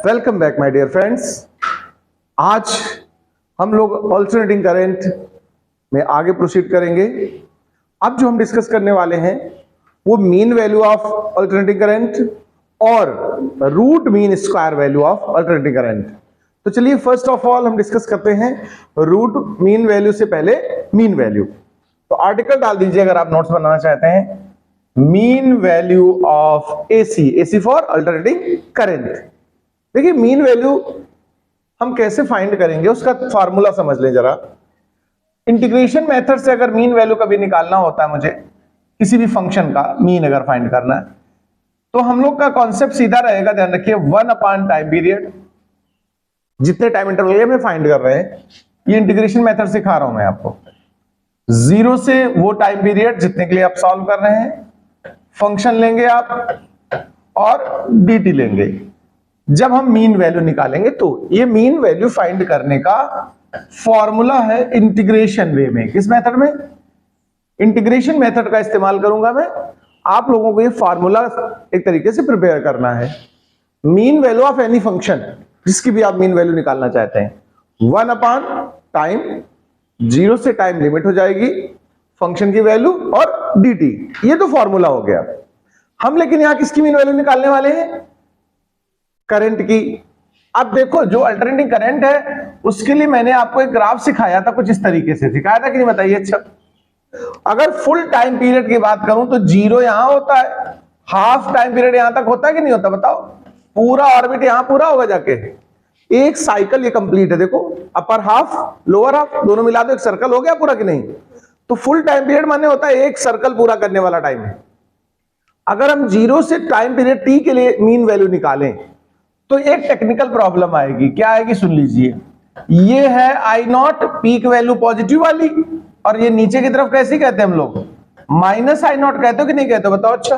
Welcome back my dear friends. आज हम लोग अल्टरनेटिंग करंट में आगे प्रोसीड करेंगे। अब जो हम डिस्कस करने वाले हैं वो mean value of alternating current और root mean square value of alternating current. तो चलिए फर्स्ट ऑफ ऑल हम डिस्कस करते हैं रूट मीन वैल्यू से पहले मीन वैल्यू। तो आर्टिकल डाल दीजिए अगर आप नोट्स बनाना चाहते हैं, mean value of AC for alternating current. देखिए मीन वैल्यू हम कैसे फाइंड करेंगे उसका फार्मूला समझ लें जरा। इंटीग्रेशन मेथड से अगर मीन वैल्यू कभी निकालना होता है मुझे किसी भी फंक्शन का मीन अगर फाइंड करना है तो हम लोग का कॉन्सेप्ट सीधा रहेगा, ध्यान रखिए 1 टाइम पीरियड, जितने टाइम इंटरवल में फाइंड कर रहे हैं। ये इंटीग्रेशन मेथड सिखा रहा हूं मैं आपको। 0 से वो टाइम पीरियड जितने के लिए आप सॉल्व कर रहे हैं, फंक्शन लेंगे आप और dt लेंगे। जब हम मीन वैल्यू निकालेंगे तो ये मीन वैल्यू फाइंड करने का फॉर्मूला है इंटीग्रेशन वे में। किस मेथड में? इंटीग्रेशन मेथड का इस्तेमाल करूंगा मैं। आप लोगों को ये फॉर्मूला एक तरीके से प्रिपेयर करना है। Mean value of any function, जिसकी भी आप मीन वैल्यू निकालना चाहते हैं, 1 टाइम, 0 से टाइम लिमिट हो जाएगी फंक्शन की वैल्यू और dt। ये तो फॉर्मूला हो गया। हम लेकिन यहां किसकी मीन वैल्यू निकालने वाले हैं? करंट की। अब देखो जो अल्टरनेटिंग करंट है उसके लिए मैंने आपको एक ग्राफ सिखाया था, कुछ इस तरीके से सिखाया था कि नहीं बताइए। अच्छा, अगर फुल टाइम पीरियड की बात करूं तो 0 यहां होता है, हाफ टाइम पीरियड यहां तक होता है कि नहीं होता बताओ? पूरा ऑर्बिट यहां पूरा होगा जाके, एक साइकिल ये कंप्लीट है। देखो अपर हाफ लोअर हाफ दोनों मिला दो, एक सर्कल हो गया पूरा कि नहीं? तो फुल टाइम पीरियड माने होता है एक सर्कल पूरा करने वाला टाइम है। अगर हम 0 से टाइम पीरियड t के लिए मीन वैल्यू निकालें तो एक टेक्निकल प्रॉब्लम आएगी। क्या आएगी सुन लीजिए। ये है I0 पीक वैल्यू पॉजिटिव वाली, और ये नीचे की तरफ कैसी कहते हैं हम लोग? माइनस I0 कहते हो कि नहीं कहते हो बताओ। अच्छा,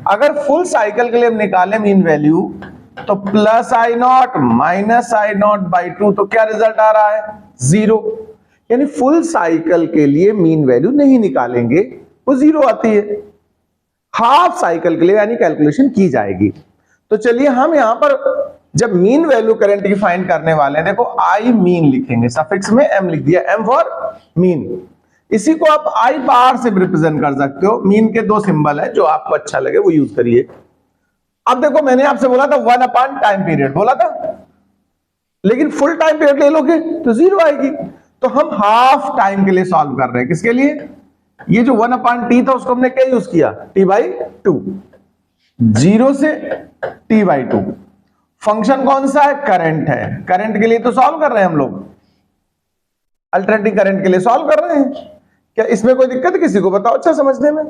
अगर फुल साइकिल के लिए हम निकालें मीन वैल्यू तो प्लस I0 माइनस I0/2, तो क्या रिजल्ट आ रहा है? 0। यानी फुल साइकिल के लिए मीन वैल्यू नहीं निकालेंगे, वो 0 आती है। हाफ साइकिल के लिए यानी कैलकुलेशन की जाएगी। तो चलिए हम यहां पर जब मीन वैल्यू करंट की फाइंड करने वाले हैं, देखो आई मीन लिखेंगे, सफिक्स में m लिख दिया, m फॉर मीन। इसी को आप आई बार से रिप्रेजेंट कर सकते हो। मीन के 2 सिंबल है, जो आपको अच्छा लगे वो यूज करिए। अब देखो मैंने आपसे बोला था 1 टाइम पीरियड बोला था, लेकिन फुल टाइम पीरियड ले लोगे तो 0 आएगी। तो हम हाफ टाइम के लिए सॉल्व कर रहे हैं। किसके लिए? ये जो 1/t था उसको हमने क्या यूज किया? t/2। 0 से t/2। फंक्शन कौन सा है? करंट है। करंट के लिए तो सॉल्व कर रहे हैं हम लोग, अल्टरनेटिंग करंट के लिए सॉल्व कर रहे हैं। क्या इसमें कोई दिक्कत किसी को बताओ अच्छा समझने में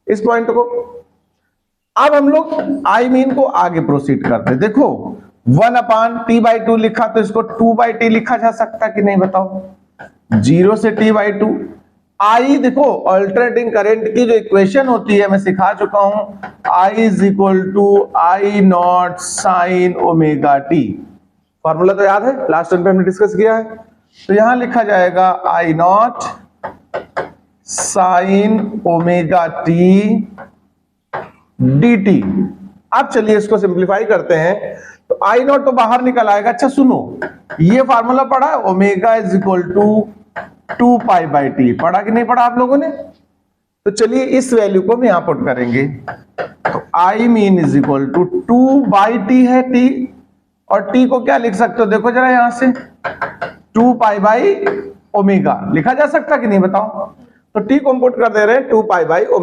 इस पॉइंट को? अब हम लोग आई मीन को आगे प्रोसीड करते हैं। देखो 1/t/2 लिखा तो इसको 2/t लिखा जा सकता है कि नहीं बताओ? 0 से t/2। आई देखो अल्टरनेटिंग करंट की जो इक्वेशन होती है मैं सिखा चुका हूं, I = I0 sin ωt। Formula तो याद है, लास्ट टाइम पे हमने डिस्कस किया है। तो यहां लिखा जाएगा I0 sin ωt dt। अब चलिए इसको सिंप्लीफाई करते हैं। तो I0 तो बाहर निकल आएगा। अच्छा सुनो, ये फार्मूला पढ़ा है, ω = 2π/t, पढ़ा कि नहीं पढ़ा आप लोगों ने? तो चलिए इस वैल्यू को हम यहां पुट करेंगे। तो I मीन = 2/t है t, और t को क्या लिख सकते हो देखो जरा यहां से, 2π/ω लिखा जा सकता कि नहीं बताओ? तो t को हम पुट कर दे रहे हैं 2π/ω,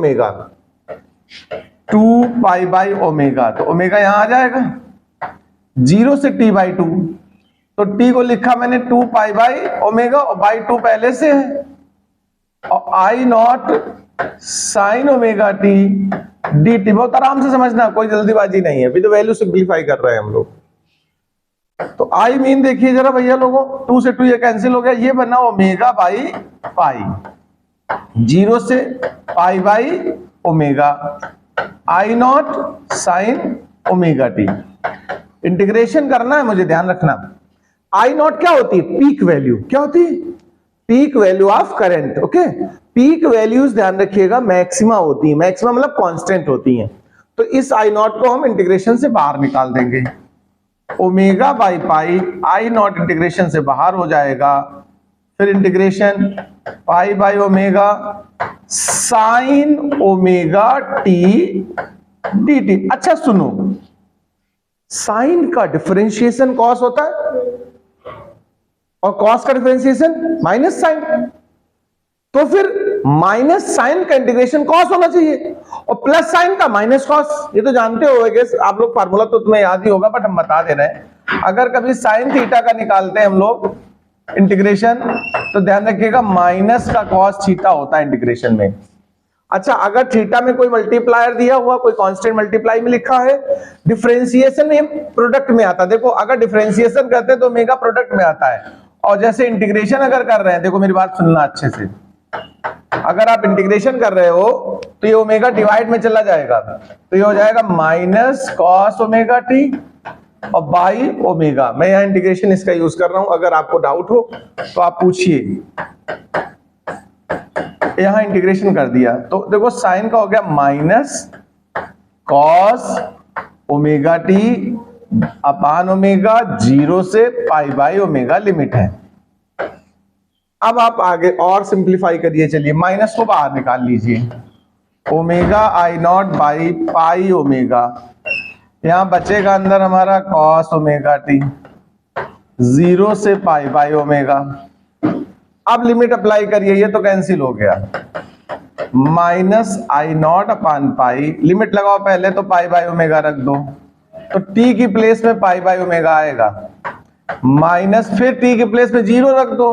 2π/ω। तो ओमेगा यहां आ जाएगा। 0 से t/2, तो t को लिखा मैंने 2π/ω और /2 पहले से है, और I0 sin ωt dt। बहुत आराम से समझना, कोई जल्दीबाजी नहीं है, अभी तो वैल्यू सिंप्लीफाई कर रहे हैं हम लोग। तो आई मीन देखिए जरा भैया लोगों, 2 से 2 ये कैंसिल हो गया, ये बना ω/π। 0 से π/ω, I0 sin ωt। इंटीग्रेशन करना है मुझे, ध्यान रखना। I0 क्या होती है? Peak value. क्या होती है? Peak value of current. Okay, peak values ध्यान रखिएगा मैक्सिमा होती है, मैक्सिमा मतलब कांस्टेंट होती हैं। तो इस I0 को हम इंटीग्रेशन से बाहर निकाल देंगे। Omega by pi, I not integration से बाहर हो जाएगा, फिर integration pi by omega sine omega T D T. अच्छा सुनो, साइन का डिफरेंशिएशन कॉस होता है और कॉस का डिफरेंशिएशन माइनस साइन, तो फिर माइनस साइन का इंटीग्रेशन कॉस होना चाहिए और प्लस साइन का माइनस कॉस। ये तो जानते होगे आप लोग, फार्मूला तो तुम्हें याद ही होगा, बट हम बता दे रहे हैं। अगर कभी साइन थीटा का निकालते हैं हम लोग इंटीग्रेशन, तो ध्यान रखिएगा माइनस का कॉस थीटा होता है इंटीग्रेशन में। अच्छा, अगर थीटा में कोई मल्टीप्लायर दिया हुआ, कोई कांस्टेंट मल्टीप्लाई में लिखा है, डिफरेंशिएशन में प्रोडक्ट में आता है। देखो अगर डिफरेंशिएशन करते हैं तो ओमेगा प्रोडक्ट में आता है, और जैसे इंटीग्रेशन अगर कर रहे हैं, देखो मेरी बात सुनना अच्छे से, अगर आप इंटीग्रेशन कर रहे हो तो ये ओमेगा डिवाइड में चला जाएगा, तो ये हो जाएगा माइनस कॉस ओमेगा टी और बाई ओमेगा। मैं यहां इंटीग्रेशन इसका यूज कर रहा हूं, अगर आपको डाउट हो तो आप पूछिए। यहां इंटीग्रेशन कर दिया तो देखो साइन का हो गया minus cos omega T upon omega, 0 से पाई बाई ओमेगा लिमिट है। अब आप आगे और सिंप्लीफाई करिए, चलिए माइनस को बाहर निकाल लीजिए, omega I naught by pi omega, यहां बचेगा अंदर हमारा कॉस ओमेगा टी, 0 से पाई बाई ओमेगा। अब लिमिट अप्लाई करिए, ये तो कैंसिल हो गया, minus I not upon pi, limit लगाओ पहले तो पाई बाई ओमेगा रख दो, तो टी की प्लेस में पाई बाई ओमेगा आएगा, माइनस फिर टी की प्लेस में 0 रख दो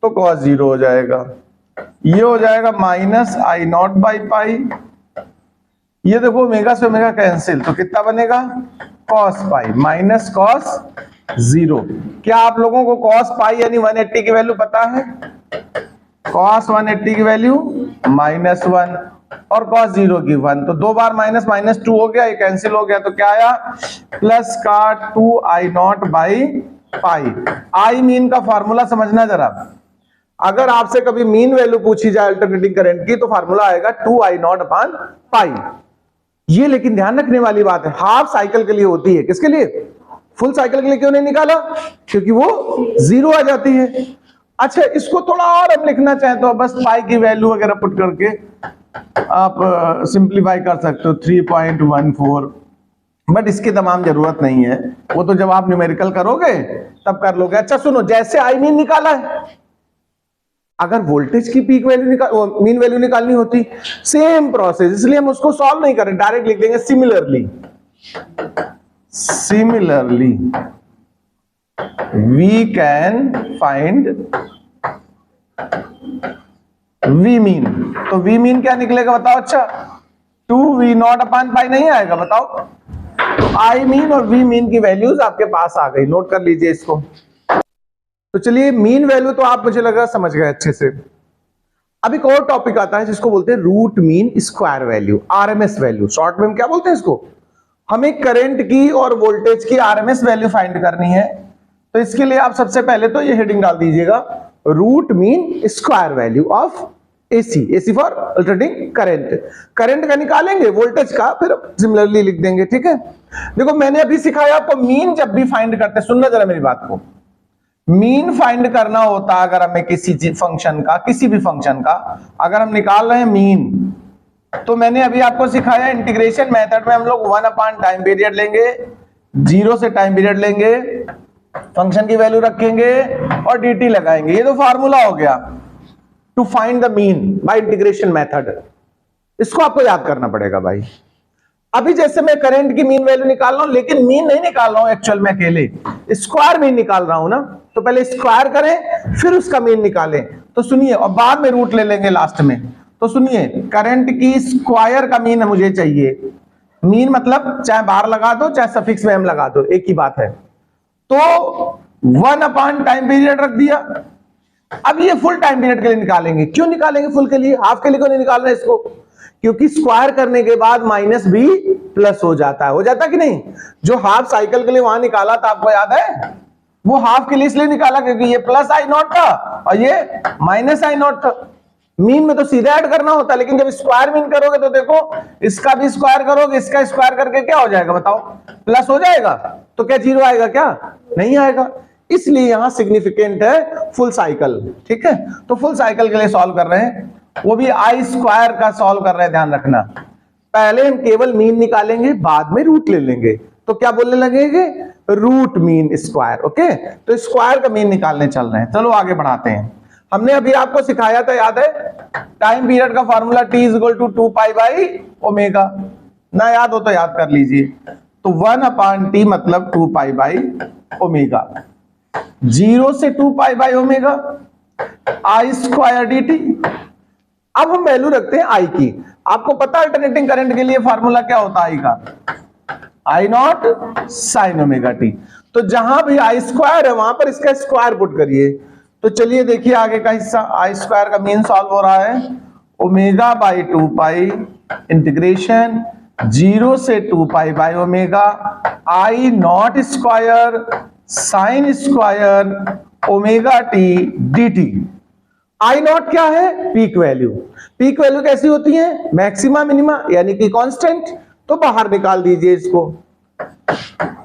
तो कॉस 0 हो जाएगा, ये हो जाएगा माइनस आई नॉट बाई पाई, ये देखो ओमेगा से ओमेगा कैंसिल, तो कितना बनेगा कॉस पाई माइनस कॉस 0। क्या आप लोगों को कॉस पाई यानी 180 की वैल्यू पता है? कॉस 180 की वैल्यू -1 और कॉस 0 की 1, तो 2 बार माइनस माइनस 2 हो गया, ये कैंसिल हो गया, तो क्या आया प्लस का 2 I naught by pi. I mean का फार्मूला समझना जरा, अगर आपसे कभी मीन वैल्यू पूछी जाए अल्टरनेटिंग करंट की तो फार्मूला आएगा 2 आई नॉट अपान पाई। ये लेकिन ध्यान रखने वाली बात है, हाफ साइकिल के लिए होती है, किसके लिए? फुल साइकिल के लिए क्यों नहीं निकाला? क्योंकि वो 0 आ जाती है। अच्छा, इसको थोड़ा और हम लिखना चाहें तो बस पाई की वैल्यू वगैरह पुट करके आप सिंप्लीफाई कर सकते हो 3.14, बट इसकी तमाम जरूरत नहीं है, वो तो जब आप न्यूमेरिकल करोगे तब कर लोगे। अच्छा सुनो, जैसे आई मीन निकाला है, अगर वोल्टेज की पीक वैल्यू मीन वैल्यू निकालनी होती, सेम प्रोसेस, इसलिए हम उसको सॉल्व नहीं करें, डायरेक्ट लिख देंगे similarly we can find V mean. तो वी मीन क्या निकलेगा बताओ? अच्छा 2 वी नॉट अपान पाई नहीं आएगा, बताओ। तो आई मीन और वी मीन की वैल्यूज आपके पास आ गई, नोट कर लीजिए इसको। तो चलिए मीन वैल्यू तो आप मुझे लग रहा समझ गए अच्छे से। अब एक और टॉपिक आता है जिसको बोलते हैं root mean square value, RMS value. Short में हम क्या बोलते हैं इसको? हमें करंट की और वोल्टेज की आरएमएस वैल्यू फाइंड करनी है, तो इसके लिए आप सबसे पहले तो ये हेडिंग डाल दीजिएगा, root mean square value of AC. AC for alternating current. Current का निकालेंगे, वोल्टेज का फिर सिमिलरली लिख देंगे, ठीक है। देखो मैंने अभी सिखाया आपको, मीन जब भी फाइंड करते, सुनना जरा मेरी बात को, मीन फाइंड करना होता है अगर हमें किसी फंक्शन का, किसी भी फंक्शन का अगर हम निकाल रहे हैं मीन, तो मैंने अभी आपको सिखाया इंटीग्रेशन मेथड में हम लोग 1 अपान टाइम पीरियड लेंगे, 0 से टाइम पीरियड लेंगे, फंक्शन की वैल्यू रखेंगे और dt लगाएंगे। ये तो फार्मूला हो गया to find the mean by integration method. इसको आपको याद करना पड़ेगा भाई। अभी जैसे मैं करंट की मीन वैल्यू निकाल रहा हूं, लेकिन मीन नहीं निकाल रहा हूं एक्चुअल में, अकेले स्क्वायर मीन निकाल रहा हूं ना, तो पहले स्क्वायर करें फिर उसका मीन निकालें। तो सुनिए, और बाद में रूट ले लेंगे लास्ट में। तो सुनिए, करंट की स्क्वायर का मीन मुझे चाहिए। मीन मतलब चाहे बार लगा दो चाहे सफिक्स में एम लगा दो, एक ही बात है। तो 1 अपान टाइम पीरियड रख दिया। अब ये फुल टाइम पीरियड के लिए निकालेंगे। क्यों निकालेंगे फुल के लिए? हाफ के लिए क्यों नहीं निकाल रहे इसको? क्योंकि स्क्वायर करने के बाद माइनस भी प्लस हो जाता है। हो जाता कि नहीं? जो हाफ साइकिल के लिए वहां निकाला था, आपको याद है? वो हाफ के लिए इसलिए निकाला क्योंकि ये प्लस आई नॉट था और ये माइनस आई नॉट था। मीन में तो सीधा ऐड करना होता है, लेकिन जब स्क्वायर मीन करोगे तो देखो इसका भी स्क्वायर करोगे, इसका स्क्वायर करके क्या हो जाएगा बताओ, प्लस हो जाएगा। तो क्या जीरो आएगा? क्या नहीं आएगा। इसलिए यहां सिग्निफिकेंट है फुल साइकिल। ठीक है, तो फुल साइकिल के लिए सॉल्व कर रहे हैं, वो भी आई स्क्वायर का सॉल्व कर रहे हैं। ध्यान रखना, पहले हम केवल मीन निकालेंगे, बाद में रूट ले लेंगे। तो क्या बोलने लगेंगे? Root mean square. ओके, तो स्क्वायर का मीन निकालने चल रहे हैं। चलो आगे बढ़ाते हैं। हमने अभी आपको सिखाया था, याद है, टाइम पीरियड का formula t is equal to 2 pi omega. ना याद हो तो याद कर लीजिए। तो 1/t मतलब 2 पाई ओमेगा, 0 से 2 पाई ओमेगा आई स्क्वायर डी टी। अब हम वैल्यू रखते हैं आई की। आपको पता है अल्टरनेटिंग करंट के लिए फॉर्मूला क्या होता है आई का? आई नॉट साइन ओमेगा टी। तो जहां भी आई स्क्वायर है वहां पर इसका स्क्वायर पुट करिए। तो चलिए देखिए आगे का हिस्सा, आई स्क्वायर का मीन सॉल्व हो रहा है, ओमेगा बाई 2 पाई इंटीग्रेशन 0 से 2 pi by omega I not square sine square omega T D T. I not क्या है? Peak value. पीक वैल्यू कैसी होती है? मैक्सिमा मिनिमा, यानी कि कांस्टेंट। तो बाहर निकाल दीजिए इसको।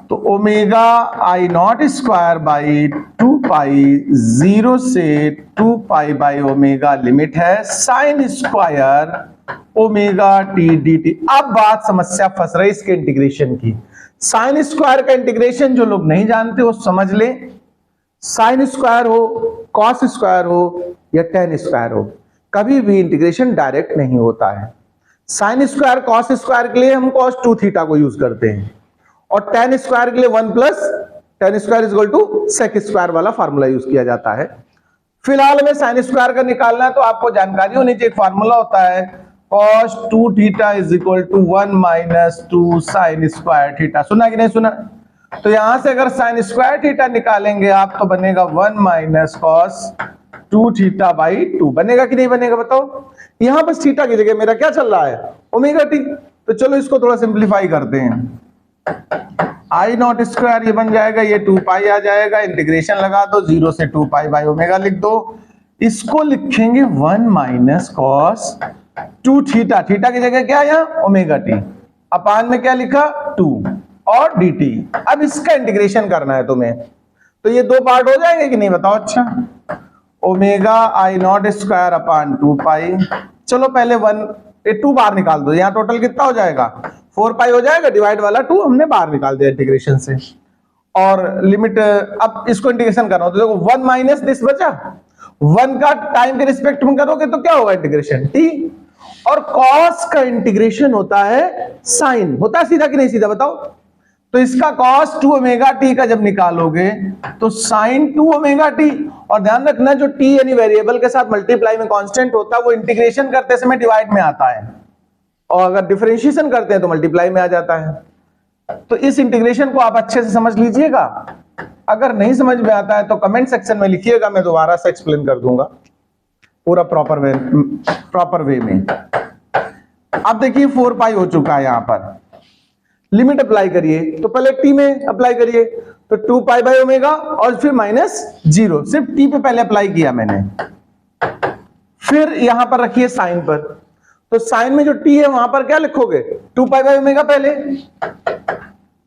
तो omega I not square by 2 पाई 0 से 2 पाई बाई ओमेगा लिमिट है sine square omega T D T. अब बात समस्या फंस रही इसके इंटीग्रेशन की। साइन स्क्वायर का इंटीग्रेशन जो लोग नहीं जानते वो समझ ले, साइन स्क्वायर हो, कॉस स्क्वायर हो या टेन स्क्वायर हो, कभी भी इंटीग्रेशन डायरेक्ट नहीं होता है। साइन स्क्वायर कॉस स्क्वायर के लिए हम कॉस 2 थीटा को यूज करते हैं, और टेन स्क्वायर के लिए 1 plus tan square is equal to sec square वाला फार्मूला यूज किया जाता है। फिलहाल में साइन स्क्वायर का निकालना है, तो आपको जानकारी होनी चाहिए, फार्मूला होता है cos 2 theta is equal to 1 minus 2 sine square theta. सुना कि नहीं सुना? तो यहां से अगर साइन स्क्वायर थीटा निकालेंगे आप तो बनेगा 1 माइनस कॉस 2 थीटा बाई 2। बनेगा कि नहीं बनेगा बताओ? यहां बस थीटा की जगह मेरा क्या चल रहा है? Omega T. तो चलो इसको थोड़ा सिंप्लीफाई करते हैं। आई नॉट स्क्वायर ये बन जाएगा, ये 2 पाई आ जाएगा, इंटीग्रेशन लगा दो, 0 से 2 पाई बाई ओमेगा लिख दो। इसको लिखेंगे 1 माइनस कॉस 2 थीटा, थीटा की जगह क्या है यहाँ? ओमेगा टी, अपान में क्या लिखा? 2 और डी टी। अब इसका इंटीग्रेशन करना है तुम्हें, तो ये दो पार्ट हो जाएंगे कि नहीं बताओ? अच्छा, omega I not square upon 2 पाई। चलो पहले 2 बाहर निकाल दो, यहाँ टोटल कितना हो जाएगा? 4 पाई हो जाएगा, डिवाइड वाला 2 हमने बाहर निकाल दिया इंटीग्रेशन से। और लिमिट, अब इसको इंटीग्रेशन करना हो तो देखो 1 माइनस दिस बचा, 1 का टाइम के रिस्पेक्ट में करोगे तो क्या होगा? Integration T. और कॉस का इंटीग्रेशन होता है साइन, होता है सीधा कि नहीं सीधा बताओ? तो इसका cos 2 ओमेगा टी का जब निकालोगे तो sin 2 ओमेगा टी। और ध्यान रखना जो t यानी वेरिएबल के साथ मल्टीप्लाई में कांस्टेंट होता है वो इंटीग्रेशन करते समय डिवाइड में आता है, और अगर डिफरेंशिएशन करते हैं तो मल्टीप्लाई में आ जाता है। तो इस इंटीग्रेशन को आप अच्छे से समझ लीजिएगा। अगर नहीं समझ में आता है तो कमेंट सेक्शन में लिखिएगा, मैं दोबारा से एक्सप्लेन कर दूंगा पूरा प्रॉपर वे में। अब देखिए 4 पाई हो चुका है, यहां पर लिमिट अप्लाई करिए। तो पहले टी में अप्लाई करिए, तो 2 पाई बाई ओमेगा और फिर माइनस 0, सिर्फ टी पे पहले अप्लाई किया मैंने। फिर यहां पर रखिए साइन पर, तो साइन में जो टी है वहां पर क्या लिखोगे? 2 पाई बाई ओमेगा पहले,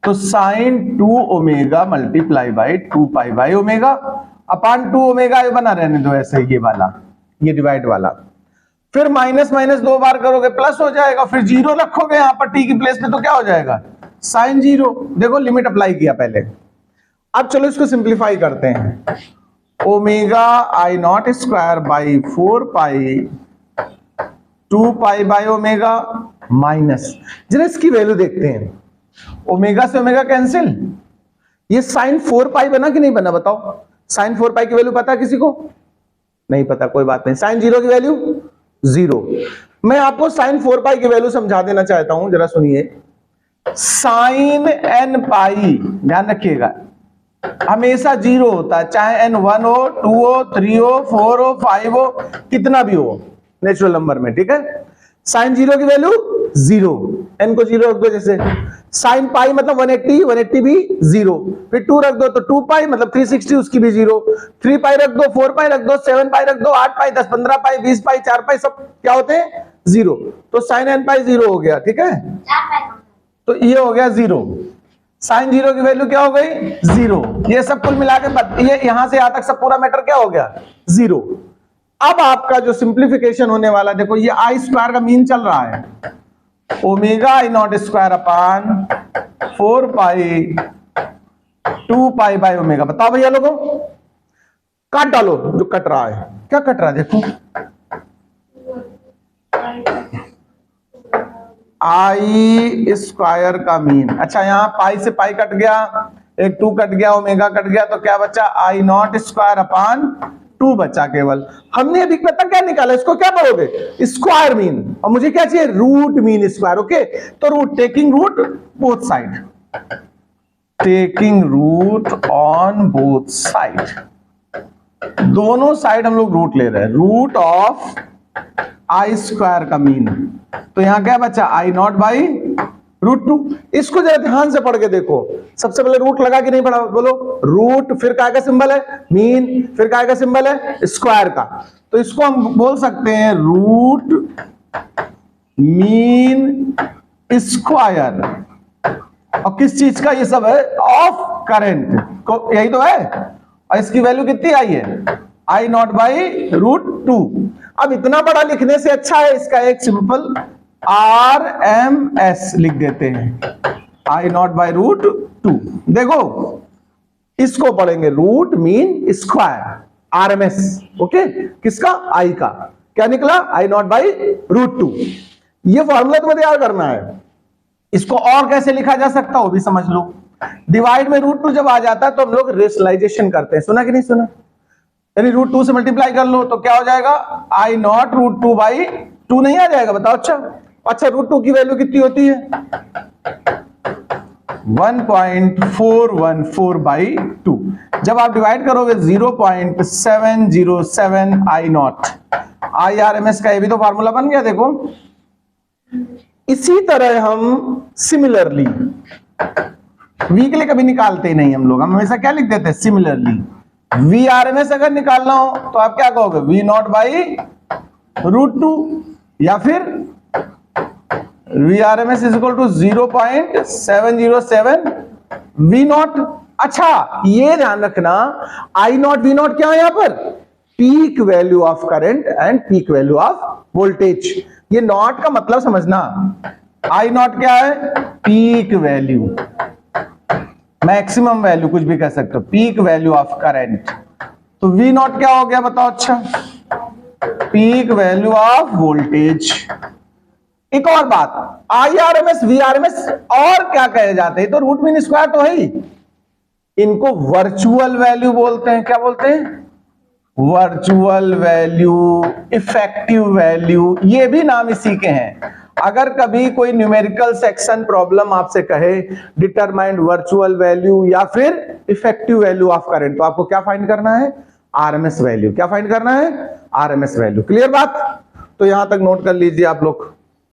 तो sine 2 omega multiply by 2 pi by omega upon 2 omega. ये बना रहने दो ऐसे, ये वाला, ये डिवाइड वाला। फिर माइनस माइनस 2 बार करोगे प्लस हो जाएगा, फिर 0 रखोगे यहां पर टी की प्लेस पे तो क्या हो जाएगा? साइन 0। देखो लिमिट अप्लाई किया पहले। अब चलो इसको सिंप्लीफाई करते हैं। Omega I not square by 4 pi 2 pi by omega minus, जरा इसकी वैल्यू देखते हैं। ओमेगा से ओमेगा कैंसिल, ये साइन 4 पाई बना कि नहीं बना बताओ? साइन 4 पाई की वैल्यू पता है किसी को? नहीं पता, कोई बात नहीं। साइन 0 की वैल्यू 0। मैं आपको साइन 4 पाई की वैल्यू समझा देना चाहता हूं, जरा सुनिए। साइन n पाई, ध्यान रखिएगा, हमेशा 0 होता है, चाहे n 1 हो, 2 हो, 3 हो, 4 हो, 5 हो, कितना भी हो नेचुरल नंबर में, ठीक है? साइन 0 की वैल्यू 0, n को 0 रख दो, जैसे साइन पाई मतलब 180, 180 भी 0, फिर 2 रख दो तो 2 पाई मतलब 360, उसकी भी 0, 3 पाई रख दो, 4 पाई रख दो, 7 पाई रख दो, 8 पाई, 10, 15 पाई, 20 पाई, 4 पाई, सब क्या होते हैं 0, तो साइन n पाई 0 हो गया, ठीक है, तो ये हो गया 0, साइन 0 की वैल्यू क्या हो गई 0, ये सब कुल मिला के ये यहां से यहां तक सब पूरा मैटर क्या हो गया 0। अब आपका जो सिंप्लीफिकेशन होने वाला, देखो ये आई स्क्वायर का मीन चल रहा है, omega I not square upon 4 pi 2 pi by omega. बताओ भैया लोगों, काट डालो जो कट रहा है, क्या कट रहा है देखो, आई स्क्वायर का मीन। अच्छा यहां पाई से पाई कट गया, एक 2 कट गया, ओमेगा कट गया, तो क्या बचा आई नॉट स्क्वायर अपान 2 बचा केवल। हमने अभी पता क्या निकाला, इसको क्या बोलोगे स्क्वायर मीन, और मुझे क्या चाहिए रूट मीन स्क्वायर। ओके, तो root, taking root both side, taking root on both side, दोनों साइड हम लोग रूट ले रहे हैं, रूट ऑफ आई स्क्वायर का मीन, तो यहां क्या बचा आई नॉट बाई रूट 2। इसको जरा ध्यान से पढ़ के देखो, सबसे पहले रूट लगा के नहीं पढ़ा, बोलो रूट, फिर काय का सिंबल है मीन, फिर काय का सिंबल है स्क्वायर का, तो इसको हम बोल सकते हैं रूट मीन स्क्वायर। और किस चीज का ये सब है, ऑफ करंट को, यही तो है, और इसकी वैल्यू कितनी आई है आई नॉट बाई रूट 2। अब इतना बड़ा लिखने से अच्छा है इसका एक सिंपल RMS लिख देते हैं, आई नॉट बाई रूट 2। देखो इसको पढ़ेंगे root mean square RMS, okay, किसका आई का, क्या निकला आई नॉट बाई रूट 2। ये फॉर्मूला तुम्हें तैयार करना है, इसको और कैसे लिखा जा सकता है वो भी समझ लो। डिवाइड में रूट 2 जब आ जाता है तो हम लोग रेशनलाइजेशन करते हैं, सुना कि नहीं सुना, यानी रूट 2 से मल्टीप्लाई कर लो तो क्या हो जाएगा आई नॉट रूट 2 बाई 2 नहीं आ जाएगा, बताओ। अच्छा रूट 2 की वैल्यू कितनी होती है 1.414 बाई 2, जब आप डिवाइड करोगे 0.707 आई नॉट, IRMS का ये भी तो फार्मूला बन गया देखो। इसी तरह हम सिमिलरली, वीकली कभी निकालते ही नहीं हम लोग, हम हमेशा क्या लिख देते हैं सिमिलरली। VRMS अगर निकालना हो तो आप क्या कहोगे V नॉट बाई रूट 2, या फिर VRMS is equal to 0.707 V naught. अच्छा ये ध्यान रखना I नॉट V नॉट क्या है यहां पर, peak value of current and peak value of voltage. ये नॉट का मतलब समझना, I नॉट क्या है पीक वैल्यू, मैक्सिमम वैल्यू कुछ भी कह सकते हो, पीक वैल्यू ऑफ करंट, तो V नॉट क्या हो गया बताओ। अच्छा पीक वैल्यू ऑफ वोल्टेज। एक और बात, IRMS VRMS और क्या कहे जाते हैं, तो रूट मीन स्क्वायर तो है ही, इनको वर्चुअल वैल्यू बोलते हैं, क्या बोलते हैं वर्चुअल वैल्यू, इफेक्टिव वैल्यू, ये भी नाम इसी के हैं। अगर कभी कोई न्यूमेरिकल सेक्शन प्रॉब्लम आपसे कहे डिटरमाइन वर्चुअल वैल्यू या फिर इफेक्टिव वैल्यू ऑफ करंट, तो आपको क्या फाइंड करना है RMS वैल्यू, क्या फाइंड करना है RMS वैल्यू। क्लियर बात, तो यहां तक नोट कर लीजिए आप लोग।